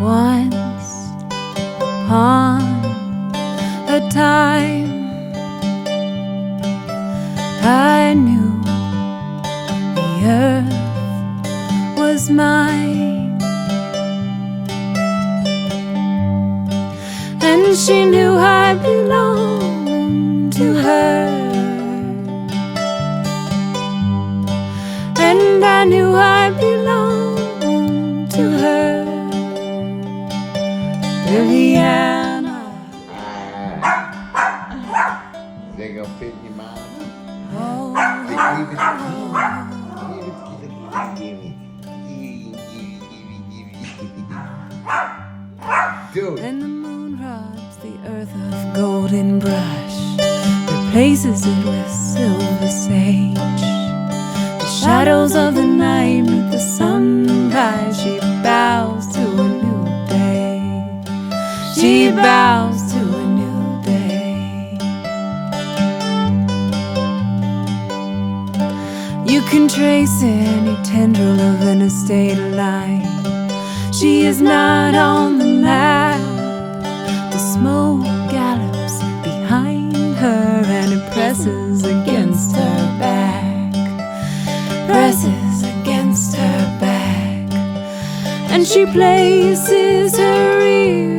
Once upon a time, I knew the earth was mine, and she knew I belonged to her, and I knew I belonged to her. Lilliana. They gonna fit your mouth? Oh, Dude. and the moon robs the earth of golden brush, replaces it with silver sage. The shadows of the night meet the sunrise. She bows to a new day. She bows to a new day. You can trace any tendril of an estate line. She is not on the map. The smoke gallops behind her, and it presses against her back, presses against her back, and she places her ear